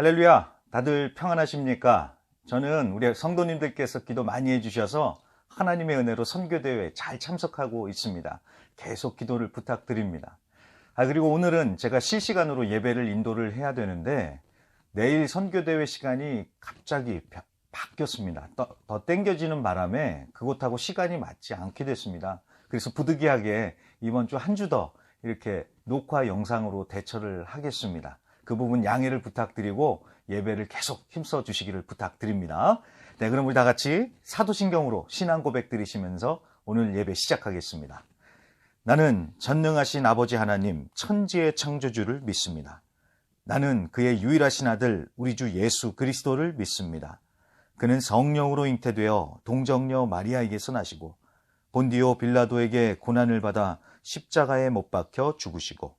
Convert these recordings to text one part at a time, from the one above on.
할렐루야, 다들 평안하십니까? 저는 우리 성도님들께서 기도 많이 해주셔서 하나님의 은혜로 선교대회에 잘 참석하고 있습니다. 계속 기도를 부탁드립니다. 그리고 오늘은 제가 실시간으로 예배를 인도를 해야 되는데 내일 선교대회 시간이 갑자기 바뀌었습니다. 더 땡겨지는 바람에 그것하고 시간이 맞지 않게 됐습니다. 그래서 부득이하게 이번 주 한 주 더 이렇게 녹화 영상으로 대처를 하겠습니다. 그 부분 양해를 부탁드리고 예배를 계속 힘써 주시기를 부탁드립니다. 네, 그럼 우리 다 같이 사도신경으로 신앙 고백 드리시면서 오늘 예배 시작하겠습니다. 나는 전능하신 아버지 하나님 천지의 창조주를 믿습니다. 나는 그의 유일하신 아들 우리 주 예수 그리스도를 믿습니다. 그는 성령으로 잉태되어 동정녀 마리아에게서 나시고 본디오 빌라도에게 고난을 받아 십자가에 못 박혀 죽으시고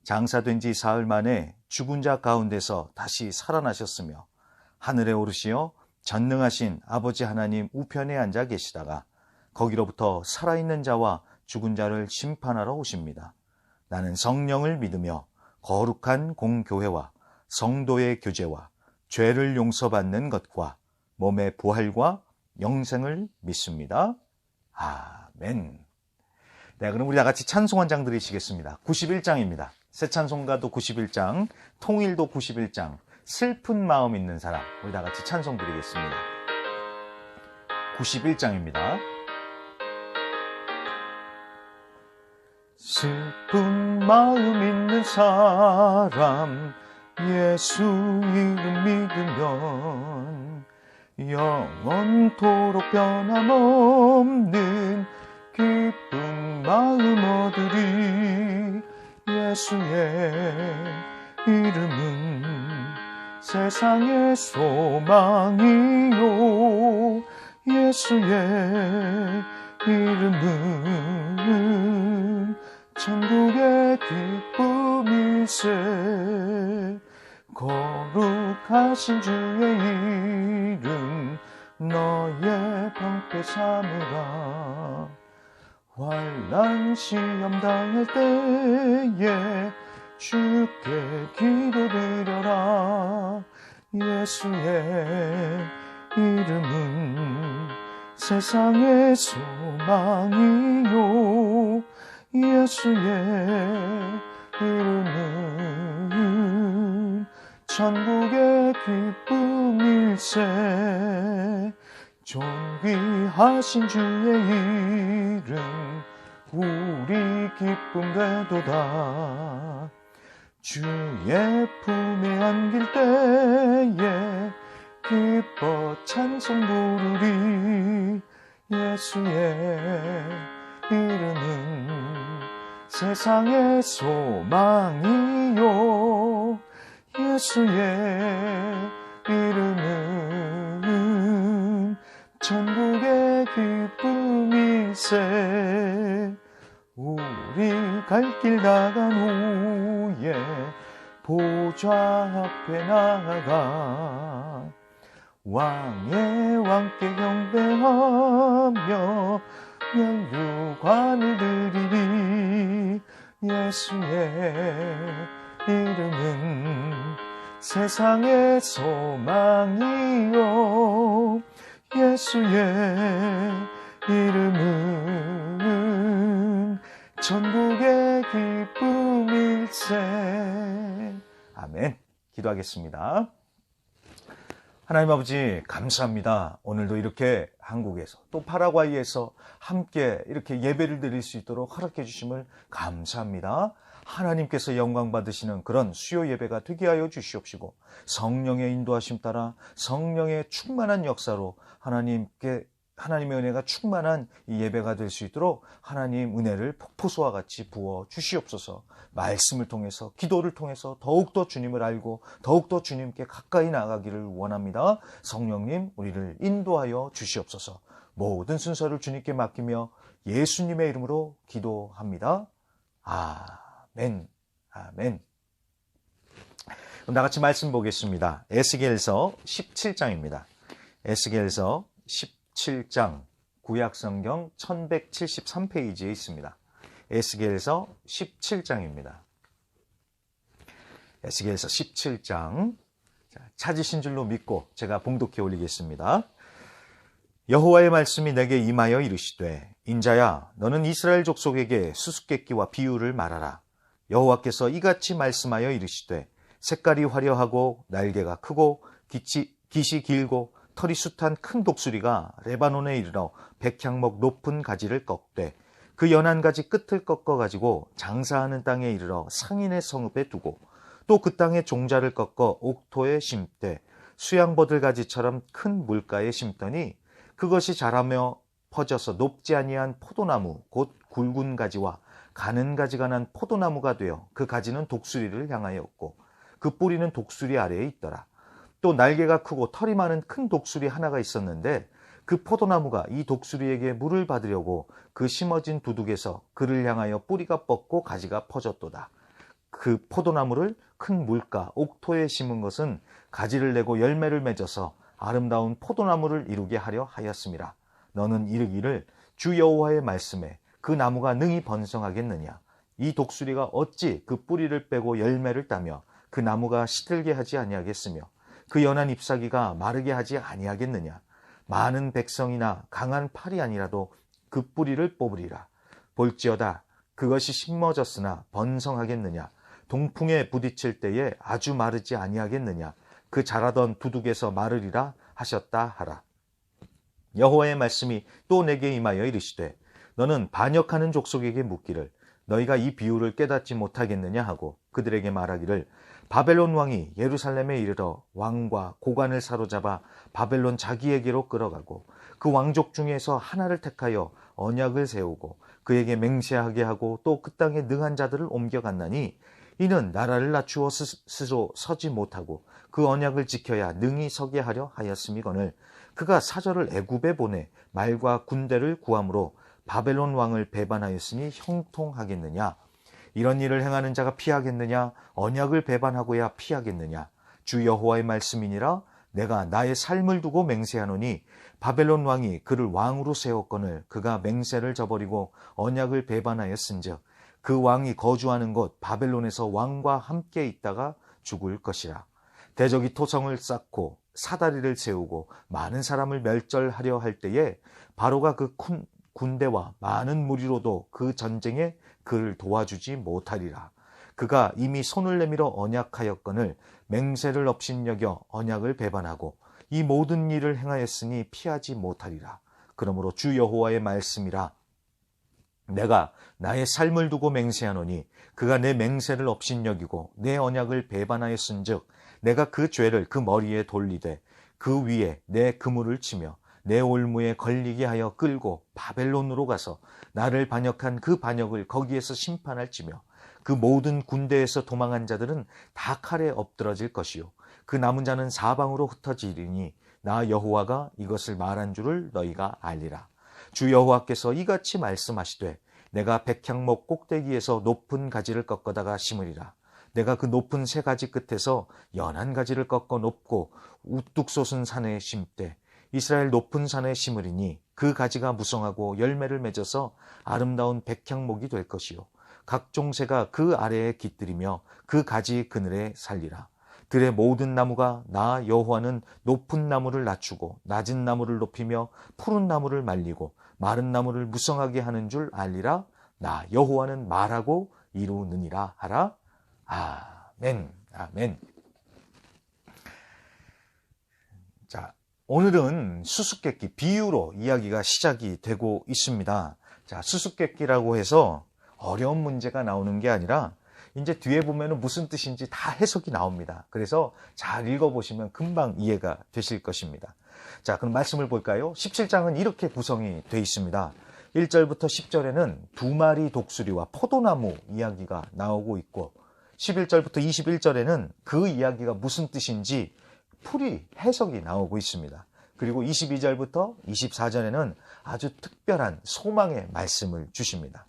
장사된 지 사흘 만에 죽은 자 가운데서 다시 살아나셨으며 하늘에 오르시어 전능하신 아버지 하나님 우편에 앉아 계시다가 거기로부터 살아있는 자와 죽은 자를 심판하러 오십니다. 나는 성령을 믿으며 거룩한 공교회와 성도의 교제와 죄를 용서받는 것과 몸의 부활과 영생을 믿습니다. 아멘. 네, 그럼 우리 다 같이 찬송 한 장 드리시겠습니다. 91장입니다. 새 찬송가도 91장, 통일도 91장, 슬픈 마음 있는 사람, 우리 다 같이 찬송 드리겠습니다. 91장입니다. 슬픈 마음 있는 사람, 예수 이름 믿으면 영원토록 변함없는 기쁜 마음 얻으리. 예수의 이름은 세상의 소망이요, 예수의 이름은 천국의 기쁨일세. 거룩하신 주의 이름 너의 방패 삼으라. 환난 시험 당할 때에 주께 기도드려라. 예수의 이름은 세상의 소망이요, 예수의 이름은 천국의 기쁨일세. 존귀하신 주의 이름 우리 기쁨 되도다. 주의 품에 안길 때에 기뻐 찬송 부르리. 예수의 이름은 세상의 소망이요, 예수의 이름은 천국의 기쁨일세. 우리 갈 길 나간 후에 보좌 앞에 나아가 왕의 왕께 경배하며 면류관을 드리리. 예수의 이름은 세상의 소망이요, 예수의 이름은 천국의 기쁨일세. 아멘. 기도하겠습니다. 하나님 아버지 감사합니다. 오늘도 이렇게 한국에서 또 파라과이에서 함께 이렇게 예배를 드릴 수 있도록 허락해 주심을 감사합니다. 하나님께서 영광 받으시는 그런 수요 예배가 되게 하여 주시옵시고 성령의 인도하심 따라 성령의 충만한 역사로 하나님의 은혜가 충만한 이 예배가 될 수 있도록 하나님 은혜를 폭포수와 같이 부어 주시옵소서. 말씀을 통해서 기도를 통해서 더욱더 주님을 알고 더욱더 주님께 가까이 나가기를 원합니다. 성령님 우리를 인도하여 주시옵소서. 모든 순서를 주님께 맡기며 예수님의 이름으로 기도합니다. 아멘. 아멘. 그럼 나같이 말씀 보겠습니다. 에스겔서 17장입니다. 에스겔서 17장 구약성경 1173페이지에 있습니다. 에스겔서 17장입니다. 에스겔서 17장 찾으신 줄로 믿고 제가 봉독해 올리겠습니다. 여호와의 말씀이 내게 임하여 이르시되 인자야 너는 이스라엘 족속에게 수수께끼와 비유를 말하라. 여호와께서 이같이 말씀하여 이르시되 색깔이 화려하고 날개가 크고 깃이 길고 털이 숱한 큰 독수리가 레바논에 이르러 백향목 높은 가지를 꺾되 그 연한 가지 끝을 꺾어 가지고 장사하는 땅에 이르러 상인의 성읍에 두고 또 그 땅에 종자를 꺾어 옥토에 심되 수양버들 가지처럼 큰 물가에 심더니 그것이 자라며 퍼져서 높지 아니한 포도나무 곧 굵은 가지와 가는 가지가 난 포도나무가 되어 그 가지는 독수리를 향하였고 그 뿌리는 독수리 아래에 있더라. 또 날개가 크고 털이 많은 큰 독수리 하나가 있었는데 그 포도나무가 이 독수리에게 물을 받으려고 그 심어진 두둑에서 그를 향하여 뿌리가 뻗고 가지가 퍼졌도다. 그 포도나무를 큰 물가 옥토에 심은 것은 가지를 내고 열매를 맺어서 아름다운 포도나무를 이루게 하려 하였음이라. 너는 이르기를 주 여호와의 말씀에 그 나무가 능히 번성하겠느냐. 이 독수리가 어찌 그 뿌리를 빼고 열매를 따며 그 나무가 시들게 하지 아니하겠으며 그 연한 잎사귀가 마르게 하지 아니하겠느냐. 많은 백성이나 강한 팔이 아니라도 그 뿌리를 뽑으리라. 볼지어다 그것이 심어졌으나 번성하겠느냐. 동풍에 부딪힐 때에 아주 마르지 아니하겠느냐. 그 자라던 두둑에서 마르리라 하셨다 하라. 여호와의 말씀이 또 내게 임하여 이르시되 너는 반역하는 족속에게 묻기를 너희가 이 비유를 깨닫지 못하겠느냐 하고 그들에게 말하기를 바벨론 왕이 예루살렘에 이르러 왕과 고관을 사로잡아 바벨론 자기에게로 끌어가고 그 왕족 중에서 하나를 택하여 언약을 세우고 그에게 맹세하게 하고 또 그 땅에 능한 자들을 옮겨갔나니 이는 나라를 낮추어 스스로 서지 못하고 그 언약을 지켜야 능히 서게 하려 하였음이거늘 그가 사절을 애굽에 보내 말과 군대를 구함으로 바벨론 왕을 배반하였으니 형통하겠느냐. 이런 일을 행하는 자가 피하겠느냐. 언약을 배반하고야 피하겠느냐. 주 여호와의 말씀이니라. 내가 나의 삶을 두고 맹세하노니 바벨론 왕이 그를 왕으로 세웠거늘 그가 맹세를 저버리고 언약을 배반하였은즉 그 왕이 거주하는 곳 바벨론에서 왕과 함께 있다가 죽을 것이라. 대적이 토성을 쌓고 사다리를 세우고 많은 사람을 멸절하려 할 때에 바로가 그 군대와 많은 무리로도 그 전쟁에 그를 도와주지 못하리라. 그가 이미 손을 내밀어 언약하였거늘 맹세를 업신여겨 언약을 배반하고 이 모든 일을 행하였으니 피하지 못하리라. 그러므로 주 여호와의 말씀이라. 내가 나의 삶을 두고 맹세하노니 그가 내 맹세를 업신여기고 내 언약을 배반하였은즉 내가 그 죄를 그 머리에 돌리되 그 위에 내 그물을 치며 내 올무에 걸리게 하여 끌고 바벨론으로 가서 나를 반역한 그 반역을 거기에서 심판할지며 그 모든 군대에서 도망한 자들은 다 칼에 엎드러질 것이요 그 남은 자는 사방으로 흩어지리니 나 여호와가 이것을 말한 줄을 너희가 알리라. 주 여호와께서 이같이 말씀하시되 내가 백향목 꼭대기에서 높은 가지를 꺾어다가 심으리라. 내가 그 높은 새 가지 끝에서 연한 가지를 꺾어 높고 우뚝 솟은 산에 심되 이스라엘 높은 산에 심으리니 그 가지가 무성하고 열매를 맺어서 아름다운 백향목이 될 것이요 각종 새가 그 아래에 깃들이며 그 가지 그늘에 살리라. 들의 모든 나무가 나 여호와는 높은 나무를 낮추고 낮은 나무를 높이며 푸른 나무를 말리고 마른 나무를 무성하게 하는 줄 알리라. 나 여호와는 말하고 이루느니라 하라. 아멘. 아멘. 자, 오늘은 수수께끼 비유로 이야기가 시작이 되고 있습니다. 자, 수수께끼라고 해서 어려운 문제가 나오는 게 아니라 이제 뒤에 보면 무슨 뜻인지 다 해석이 나옵니다. 그래서 잘 읽어보시면 금방 이해가 되실 것입니다. 자, 그럼 말씀을 볼까요? 17장은 이렇게 구성이 되어 있습니다. 1절부터 10절에는 두 마리 독수리와 포도나무 이야기가 나오고 있고 11절부터 21절에는 그 이야기가 무슨 뜻인지 풀이 해석이 나오고 있습니다. 그리고 22절부터 24절에는 아주 특별한 소망의 말씀을 주십니다.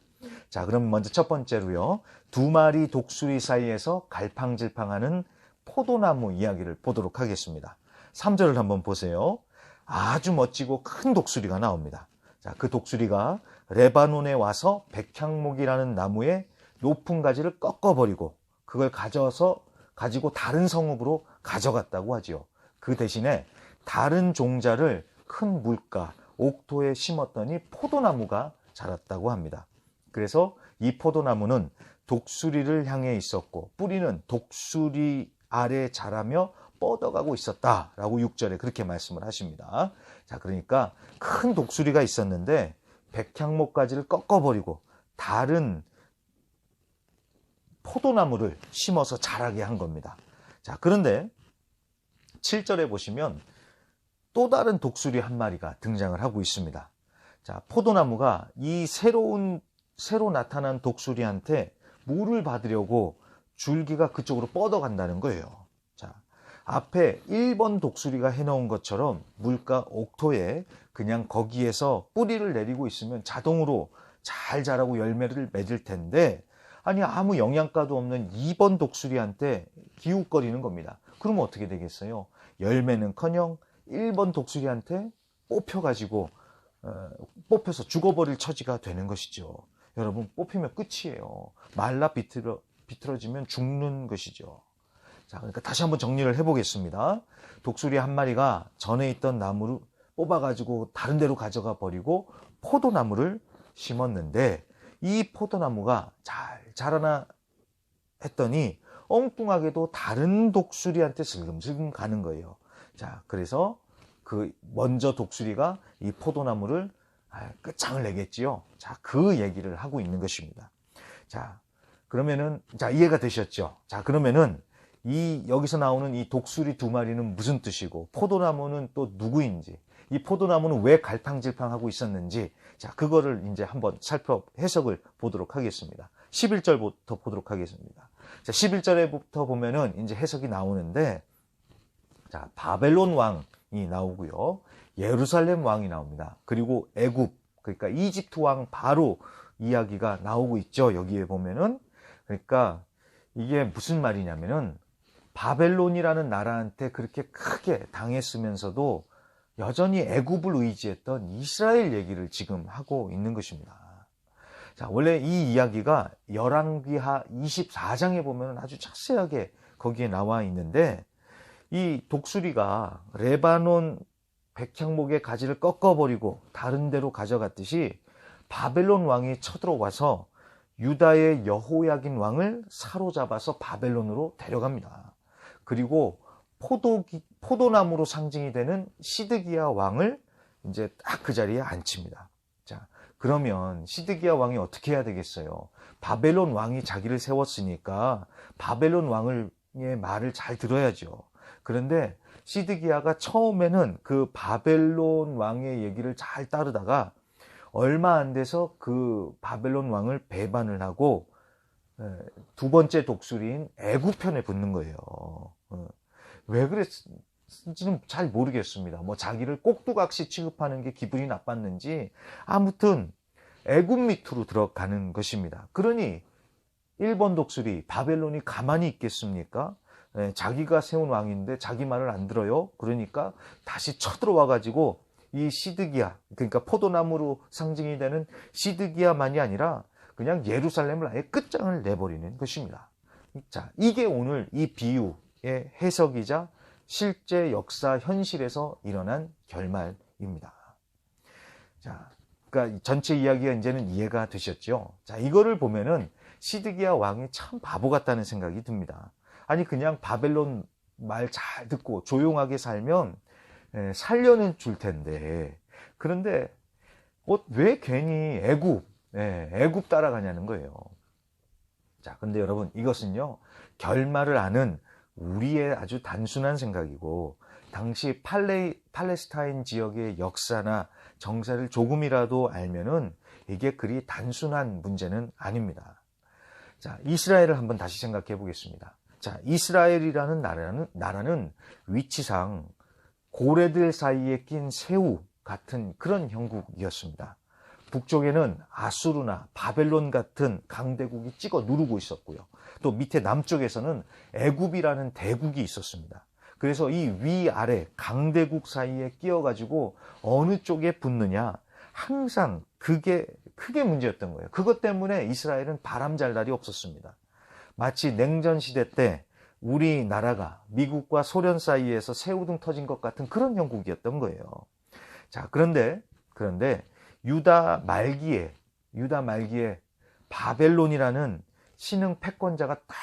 자, 그럼 먼저 첫 번째로요. 두 마리 독수리 사이에서 갈팡질팡하는 포도나무 이야기를 보도록 하겠습니다. 3절을 한번 보세요. 아주 멋지고 큰 독수리가 나옵니다. 자, 그 독수리가 레바논에 와서 백향목이라는 나무의 높은 가지를 꺾어버리고 그걸 가지고 다른 성읍으로 가져갔다고 하지요. 그 대신에 다른 종자를 큰 물가, 옥토에 심었더니 포도나무가 자랐다고 합니다. 그래서 이 포도나무는 독수리를 향해 있었고 뿌리는 독수리 아래 자라며 뻗어가고 있었다라고 6절에 그렇게 말씀을 하십니다. 자, 그러니까 큰 독수리가 있었는데 백향목 가지를 꺾어버리고 다른 포도나무를 심어서 자라게 한 겁니다. 자, 그런데 7절에 보시면 또 다른 독수리 한 마리가 등장을 하고 있습니다. 자, 포도나무가 이 새로 나타난 독수리한테 물을 받으려고 줄기가 그쪽으로 뻗어간다는 거예요. 자, 앞에 1번 독수리가 해놓은 것처럼 물가 옥토에 그냥 거기에서 뿌리를 내리고 있으면 자동으로 잘 자라고 열매를 맺을 텐데, 아니 아무 영양가도 없는 2번 독수리한테 기웃거리는 겁니다. 그러면 어떻게 되겠어요? 열매는커녕 1번 독수리한테 뽑혀서 죽어버릴 처지가 되는 것이죠. 여러분, 뽑히면 끝이에요. 말라 비틀어지면 죽는 것이죠. 자, 그러니까 다시 한번 정리를 해보겠습니다. 독수리 한 마리가 전에 있던 나무를 뽑아가지고 다른 데로 가져가 버리고 포도나무를 심었는데, 이 포도나무가 잘 자라나 했더니 엉뚱하게도 다른 독수리한테 슬금슬금 가는 거예요. 자, 그래서 그 먼저 독수리가 이 포도나무를 끝장을 내겠지요. 자, 그 얘기를 하고 있는 것입니다. 자, 그러면은 이해가 되셨죠? 자, 그러면은 여기서 나오는 이 독수리 두 마리는 무슨 뜻이고 포도나무는 또 누구인지, 이 포도나무는 왜 갈팡질팡하고 있었는지, 자, 그거를 이제 한번 해석을 보도록 하겠습니다. 11절부터 보도록 하겠습니다. 자, 11절부터 보면은 이제 해석이 나오는데, 자, 바벨론 왕이 나오고요. 예루살렘 왕이 나옵니다. 그리고 애굽, 그러니까 이집트 왕 바로 이야기가 나오고 있죠. 여기에 보면은. 그러니까 이게 무슨 말이냐면은 바벨론이라는 나라한테 그렇게 크게 당했으면서도 여전히 애굽을 의지했던 이스라엘 얘기를 지금 하고 있는 것입니다. 자, 원래 이 이야기가 열왕기하 24장에 보면 아주 자세하게 거기에 나와 있는데, 이 독수리가 레바논 백향목의 가지를 꺾어버리고 다른 데로 가져갔듯이 바벨론 왕이 쳐들어와서 유다의 여호야긴 왕을 사로잡아서 바벨론으로 데려갑니다. 그리고 포도나무로 상징이 되는 시드기야 왕을 이제 딱 그 자리에 앉힙니다. 자, 그러면 시드기야 왕이 어떻게 해야 되겠어요? 바벨론 왕이 자기를 세웠으니까 바벨론 왕의 말을 잘 들어야죠. 그런데 시드기야가 처음에는 그 바벨론 왕의 얘기를 잘 따르다가 얼마 안 돼서 그 바벨론 왕을 배반을 하고 두 번째 독수리인 애굽 편에 붙는 거예요. 왜 그랬는지는 잘 모르겠습니다. 뭐 자기를 꼭두각시 취급하는 게 기분이 나빴는지 아무튼 애굽 밑으로 들어가는 것입니다. 그러니 1번 독수리 바벨론이 가만히 있겠습니까? 자기가 세운 왕인데 자기 말을 안 들어요. 그러니까 다시 쳐들어와 가지고 이 시드기야, 그러니까 포도나무로 상징이 되는 시드기야만이 아니라 그냥 예루살렘을 아예 끝장을 내버리는 것입니다. 자, 이게 오늘 이 비유의 해석이자 실제 역사 현실에서 일어난 결말입니다. 자, 그러니까 전체 이야기가 이제는 이해가 되셨죠? 자, 이거를 보면은 시드기야 왕이 참 바보 같다는 생각이 듭니다. 아니, 그냥 바벨론 말 잘 듣고 조용하게 살면 살려는 줄 텐데, 그런데 왜 괜히 애굽 따라가냐는 거예요. 자, 근데 여러분, 이것은요 결말을 아는 우리의 아주 단순한 생각이고, 당시 팔레스타인 지역의 역사나 정세를 조금이라도 알면은 이게 그리 단순한 문제는 아닙니다. 자, 이스라엘을 한번 다시 생각해 보겠습니다. 자, 이스라엘이라는 나라는 위치상 고래들 사이에 낀 새우 같은 그런 형국이었습니다. 북쪽에는 아수르나 바벨론 같은 강대국이 찍어 누르고 있었고요. 또 밑에 남쪽에서는 애굽이라는 대국이 있었습니다. 그래서 이 위아래 강대국 사이에 끼어가지고 어느 쪽에 붙느냐, 항상 그게 크게 문제였던 거예요. 그것 때문에 이스라엘은 바람 잘 날이 없었습니다. 마치 냉전 시대 때 우리나라가 미국과 소련 사이에서 새우등 터진 것 같은 그런 형국이었던 거예요. 자, 그런데 유다 말기에 바벨론이라는 신흥 패권자가 딱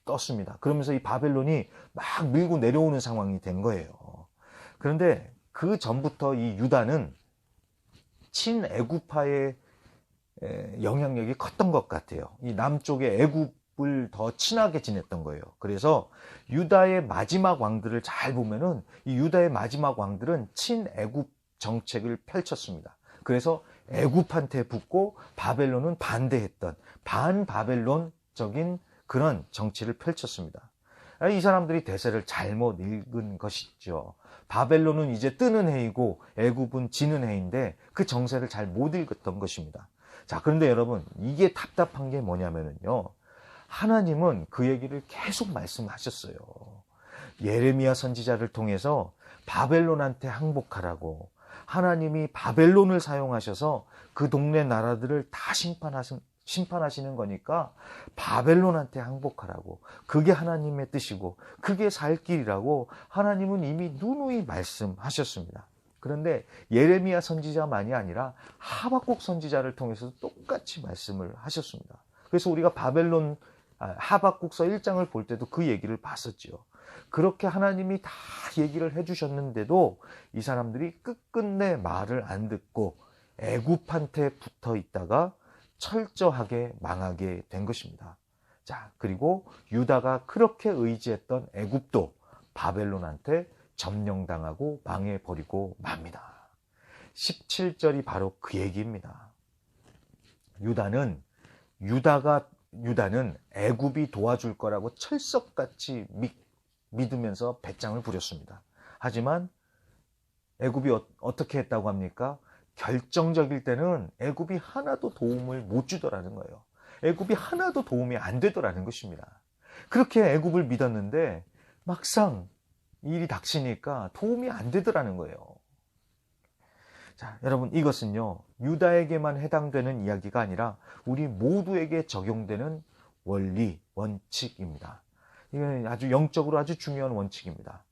떴습니다. 그러면서 이 바벨론이 막 밀고 내려오는 상황이 된 거예요. 그런데 그 전부터 이 유다는 친애굽파의 영향력이 컸던 것 같아요. 이 남쪽의 애굽을 더 친하게 지냈던 거예요. 그래서 유다의 마지막 왕들을 잘 보면은 이 유다의 마지막 왕들은 친애굽 정책을 펼쳤습니다. 그래서 애굽한테 붙고 바벨론은 반대했던 반바벨론적인 그런 정치를 펼쳤습니다. 이 사람들이 대세를 잘못 읽은 것이죠. 바벨론은 이제 뜨는 해이고 애굽은 지는 해인데 그 정세를 잘 못 읽었던 것입니다. 자, 그런데 여러분, 이게 답답한 게 뭐냐면요. 하나님은 그 얘기를 계속 말씀하셨어요. 예레미야 선지자를 통해서 바벨론한테 항복하라고, 하나님이 바벨론을 사용하셔서 그 동네 나라들을 다 심판하시는 거니까 바벨론한테 항복하라고, 그게 하나님의 뜻이고 그게 살 길이라고 하나님은 이미 누누이 말씀하셨습니다. 그런데 예레미야 선지자만이 아니라 하박국 선지자를 통해서도 똑같이 말씀을 하셨습니다. 그래서 우리가 하박국서 1장을 볼 때도 그 얘기를 봤었죠. 그렇게 하나님이 다 얘기를 해주셨는데도 이 사람들이 끝끝내 말을 안 듣고 애굽한테 붙어 있다가 철저하게 망하게 된 것입니다. 자, 그리고 유다가 그렇게 의지했던 애굽도 바벨론한테 점령당하고 망해버리고 맙니다. 17절이 바로 그 얘기입니다. 유다는 애굽이 도와줄 거라고 철석같이 믿으면서 배짱을 부렸습니다. 하지만 애굽이 어떻게 했다고 합니까? 결정적일 때는 애굽이 하나도 도움을 못 주더라는 거예요. 애굽이 하나도 도움이 안 되더라는 것입니다. 그렇게 애굽을 믿었는데 막상 일이 닥치니까 도움이 안 되더라는 거예요. 자, 여러분, 이것은요, 유다에게만 해당되는 이야기가 아니라 우리 모두에게 적용되는 원리, 원칙입니다. 이건 아주 영적으로 아주 중요한 원칙입니다.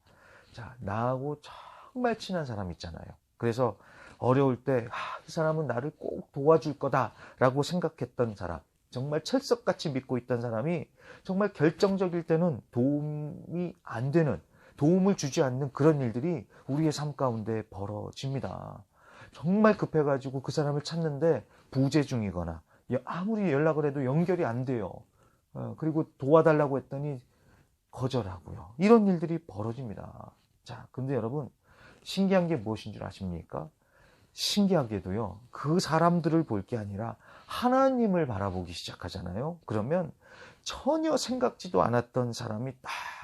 자, 나하고 정말 친한 사람 있잖아요. 그래서 어려울 때, 이 사람은 나를 꼭 도와줄 거다라고 생각했던 사람, 정말 철석같이 믿고 있던 사람이 정말 결정적일 때는 도움이 안 되는, 도움을 주지 않는 그런 일들이 우리의 삶 가운데 벌어집니다. 정말 급해가지고 그 사람을 찾는데 부재 중이거나 아무리 연락을 해도 연결이 안 돼요. 그리고 도와달라고 했더니 거절하고요. 이런 일들이 벌어집니다. 자, 근데 여러분, 신기한 게 무엇인 줄 아십니까? 신기하게도요, 그 사람들을 볼 게 아니라 하나님을 바라보기 시작하잖아요. 그러면 전혀 생각지도 않았던 사람이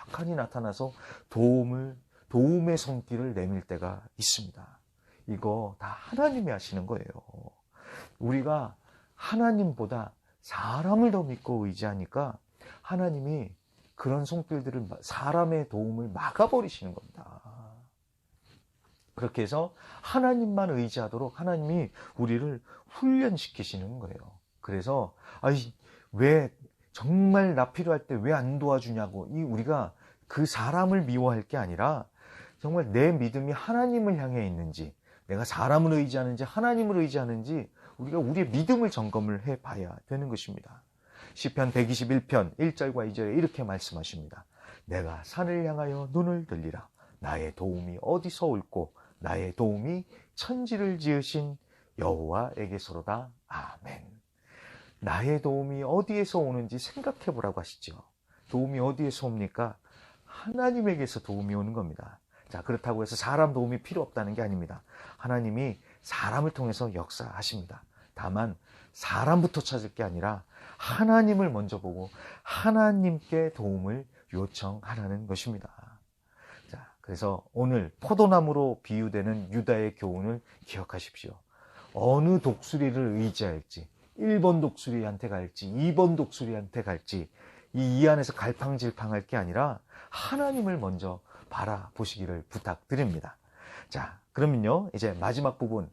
딱하니 나타나서 도움의 손길을 내밀 때가 있습니다. 이거 다 하나님이 하시는 거예요. 우리가 하나님보다 사람을 더 믿고 의지하니까 하나님이 그런 손길들을, 사람의 도움을 막아버리시는 겁니다. 그렇게 해서 하나님만 의지하도록 하나님이 우리를 훈련시키시는 거예요. 그래서 왜 정말 나 필요할 때 왜 안 도와주냐고, 우리가 그 사람을 미워할 게 아니라 정말 내 믿음이 하나님을 향해 있는지, 내가 사람을 의지하는지 하나님을 의지하는지 우리가 우리의 믿음을 점검을 해봐야 되는 것입니다. 시편 121편 1절과 2절에 이렇게 말씀하십니다. 내가 산을 향하여 눈을 들리라. 나의 도움이 어디서 올꼬? 나의 도움이 천지를 지으신 여호와에게서로다. 아멘. 나의 도움이 어디에서 오는지 생각해 보라고 하시죠. 도움이 어디에서 옵니까? 하나님에게서 도움이 오는 겁니다. 자, 그렇다고 해서 사람 도움이 필요 없다는 게 아닙니다. 하나님이 사람을 통해서 역사하십니다. 다만 사람부터 찾을 게 아니라 하나님을 먼저 보고 하나님께 도움을 요청하라는 것입니다. 자, 그래서 오늘 포도나무로 비유되는 유다의 교훈을 기억하십시오. 어느 독수리를 의지할지, 1번 독수리한테 갈지 2번 독수리한테 갈지 이 안에서 갈팡질팡할 게 아니라 하나님을 먼저 바라보시기를 부탁드립니다. 자, 그러면요, 이제 마지막 부분인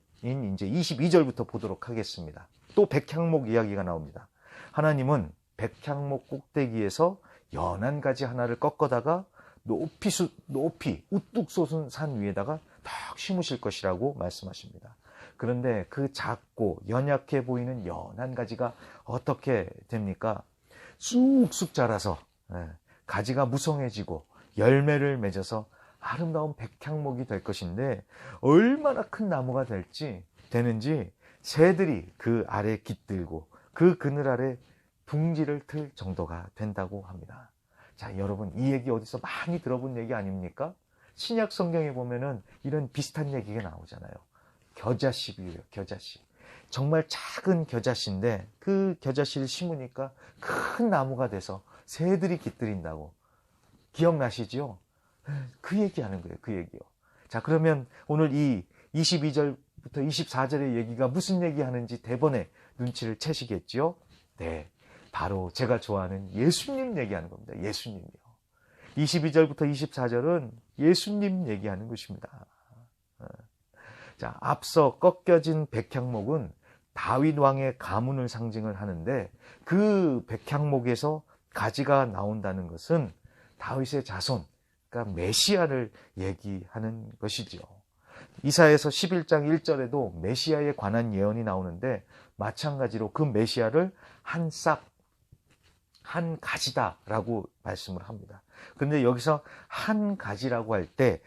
이제 22절부터 보도록 하겠습니다. 또 백향목 이야기가 나옵니다. 하나님은 백향목 꼭대기에서 연한 가지 하나를 꺾어다가 높이 우뚝 솟은 산 위에다가 딱 심으실 것이라고 말씀하십니다. 그런데 그 작고 연약해 보이는 연한 가지가 어떻게 됩니까? 쑥쑥 자라서 가지가 무성해지고 열매를 맺어서 아름다운 백향목이 될 것인데, 얼마나 큰 나무가 되는지 새들이 그 아래 깃들고 그 그늘 아래 둥지를 틀 정도가 된다고 합니다. 자, 여러분, 이 얘기 어디서 많이 들어본 얘기 아닙니까? 신약 성경에 보면은 이런 비슷한 얘기가 나오잖아요. 겨자씨 비유예요. 겨자씨. 정말 작은 겨자씨인데 그 겨자씨를 심으니까 큰 나무가 돼서 새들이 깃들인다고. 기억나시죠? 그 얘기하는 거예요. 그 얘기요. 자, 그러면 오늘 이 22절부터 24절의 얘기가 무슨 얘기하는지 대번에 눈치를 채시겠죠? 네, 바로 제가 좋아하는 예수님 얘기하는 겁니다. 예수님이요. 22절부터 24절은 예수님 얘기하는 것입니다. 자, 앞서 꺾여진 백향목은 다윗 왕의 가문을 상징을 하는데, 그 백향목에서 가지가 나온다는 것은 다윗의 자손, 그러니까 메시아를 얘기하는 것이죠. 이사야서 11장 1절에도 메시아에 관한 예언이 나오는데, 마찬가지로 그 메시아를 한 싹, 한 가지다라고 말씀을 합니다. 그런데 여기서 한 가지라고 할 때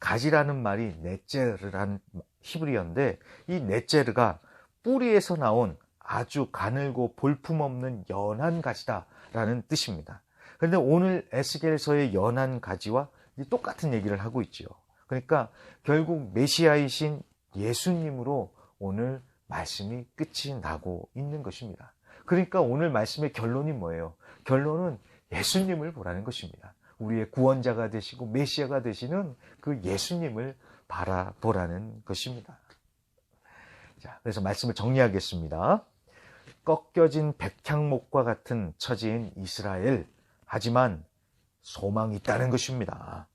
가지라는 말이 넷제르라는 히브리어인데, 이 넷제르가 뿌리에서 나온 아주 가늘고 볼품없는 연한 가지다라는 뜻입니다. 그런데 오늘 에스겔서의 연한 가지와 똑같은 얘기를 하고 있죠. 그러니까 결국 메시아이신 예수님으로 오늘 말씀이 끝이 나고 있는 것입니다. 그러니까 오늘 말씀의 결론이 뭐예요? 결론은 예수님을 보라는 것입니다. 우리의 구원자가 되시고 메시아가 되시는 그 예수님을 바라보라는 것입니다. 자, 그래서 말씀을 정리하겠습니다. 꺾여진 백향목과 같은 처지인 이스라엘, 하지만 소망이 있다는 것입니다.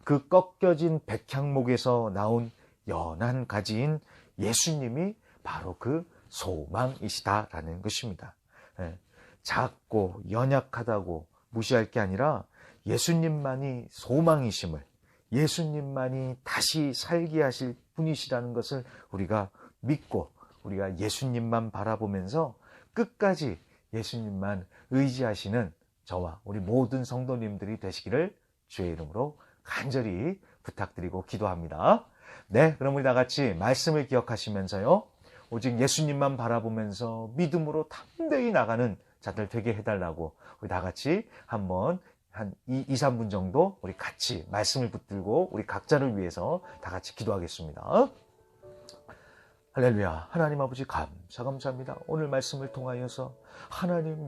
그 꺾여진 백향목에서 나온 연한 가지인 예수님이 바로 그 소망이시다라는 것입니다. 작고 연약하다고 무시할 게 아니라 예수님만이 소망이심을, 예수님만이 다시 살게 하실 분이시라는 것을 우리가 믿고, 우리가 예수님만 바라보면서 끝까지 예수님만 의지하시는 저와 우리 모든 성도님들이 되시기를 주의 이름으로 간절히 부탁드리고 기도합니다. 네, 그럼 우리 다 같이 말씀을 기억하시면서요, 오직 예수님만 바라보면서 믿음으로 담대히 나가는 자들 되게 해달라고 우리 다 같이 한번 한 2, 3분 정도 우리 같이 말씀을 붙들고 우리 각자를 위해서 다 같이 기도하겠습니다. 할렐루야. 하나님 아버지 감사합니다. 오늘 말씀을 통하여서 하나님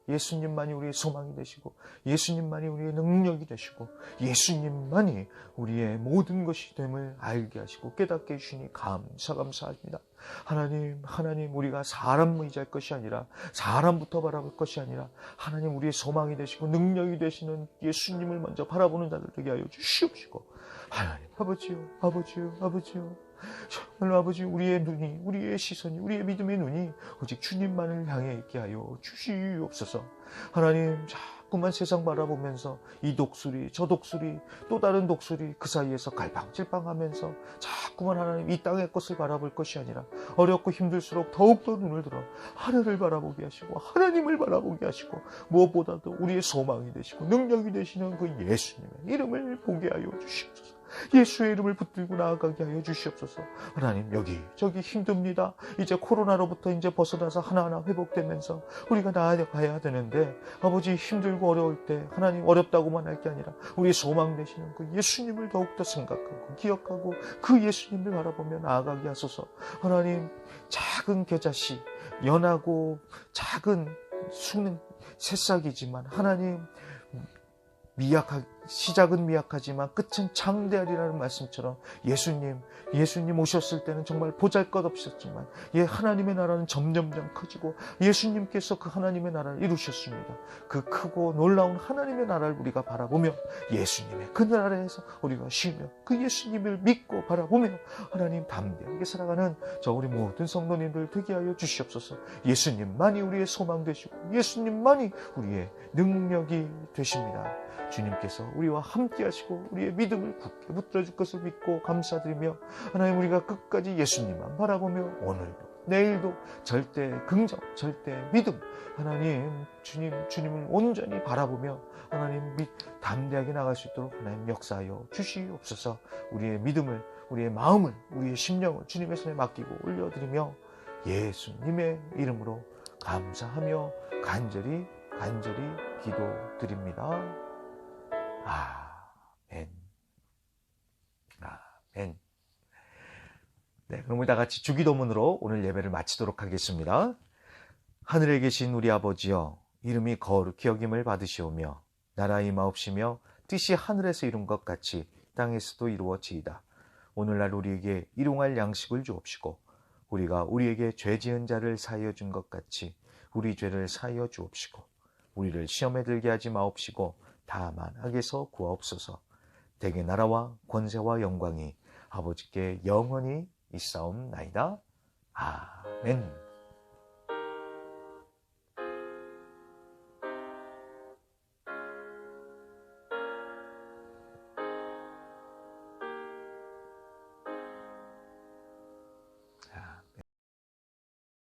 예수님만이 우리의 소망이 되시고, 예수님만이 우리의 능력이 되시고, 예수님만이 우리의 모든 것이 됨을 알게 하시고 깨닫게 해주시니 감사합니다. 하나님 우리가 사람 의지할 것이 아니라, 사람부터 바라볼 것이 아니라 하나님 우리의 소망이 되시고 능력이 되시는 예수님을 먼저 바라보는 자들 되게 하여 주시옵시고, 하나님 아버지요 정말 아버지, 우리의 눈이, 우리의 시선이, 우리의 믿음의 눈이 오직 주님만을 향해 있게 하여 주시옵소서. 하나님, 자꾸만 세상 바라보면서 이 독수리 저 독수리 또 다른 독수리 그 사이에서 갈팡질팡하면서 자꾸만 하나님 이 땅의 것을 바라볼 것이 아니라 어렵고 힘들수록 더욱더 눈을 들어 하늘을 바라보게 하시고 하나님을 바라보게 하시고, 무엇보다도 우리의 소망이 되시고 능력이 되시는 그 예수님의 이름을 보게 하여 주시옵소서. 예수의 이름을 붙들고 나아가게 하여 주시옵소서. 하나님, 저기 힘듭니다. 이제 코로나로부터 이제 벗어나서 하나하나 회복되면서 우리가 나아가야 되는데, 아버지 힘들고 어려울 때 하나님 어렵다고만 할 게 아니라 우리의 소망 되시는 그 예수님을 더욱더 생각하고 기억하고 그 예수님을 바라보며 나아가게 하소서. 하나님, 작은 겨자씨, 연하고 작은 수는 새싹이지만 하나님 시작은 미약하지만 끝은 장대하리라는 말씀처럼 예수님 오셨을 때는 정말 보잘것없었지만 하나님의 나라는 점점점 커지고 예수님께서 그 하나님의 나라를 이루셨습니다. 그 크고 놀라운 하나님의 나라를 우리가 바라보며 예수님의 그 나라에서 우리가 쉬며 그 예수님을 믿고 바라보며 하나님 담대하게 살아가는 저 우리 모든 성도님들 되게 하여 주시옵소서. 예수님만이 우리의 소망 되시고 예수님만이 우리의 능력이 되십니다. 주님께서 우리와 함께 하시고 우리의 믿음을 굳게 붙들어줄 것을 믿고 감사드리며 하나님 우리가 끝까지 예수님만 바라보며 오늘도 내일도 절대 긍정, 절대 믿음 하나님 주님을 온전히 바라보며 하나님 담대하게 나갈 수 있도록 하나님 역사하여 주시옵소서. 우리의 믿음을 우리의 마음을 우리의 심령을 주님의 손에 맡기고 올려드리며 예수님의 이름으로 감사하며 간절히 기도드립니다. 아멘. 아멘. 네, 그럼 우리 다 같이 주기도문으로 오늘 예배를 마치도록 하겠습니다. 하늘에 계신 우리 아버지여, 이름이 거룩히 여김을 받으시오며 나라의 임하옵시며 뜻이 하늘에서 이룬 것 같이 땅에서도 이루어지이다. 오늘날 우리에게 일용할 양식을 주옵시고 우리가 우리에게 죄 지은 자를 사하여 준 것 같이 우리 죄를 사하여 주옵시고 우리를 시험에 들게 하지 마옵시고 다만 악에서 구하옵소서. 대개 나라와 권세와 영광이 아버지께 영원히 있사옵나이다. 아멘.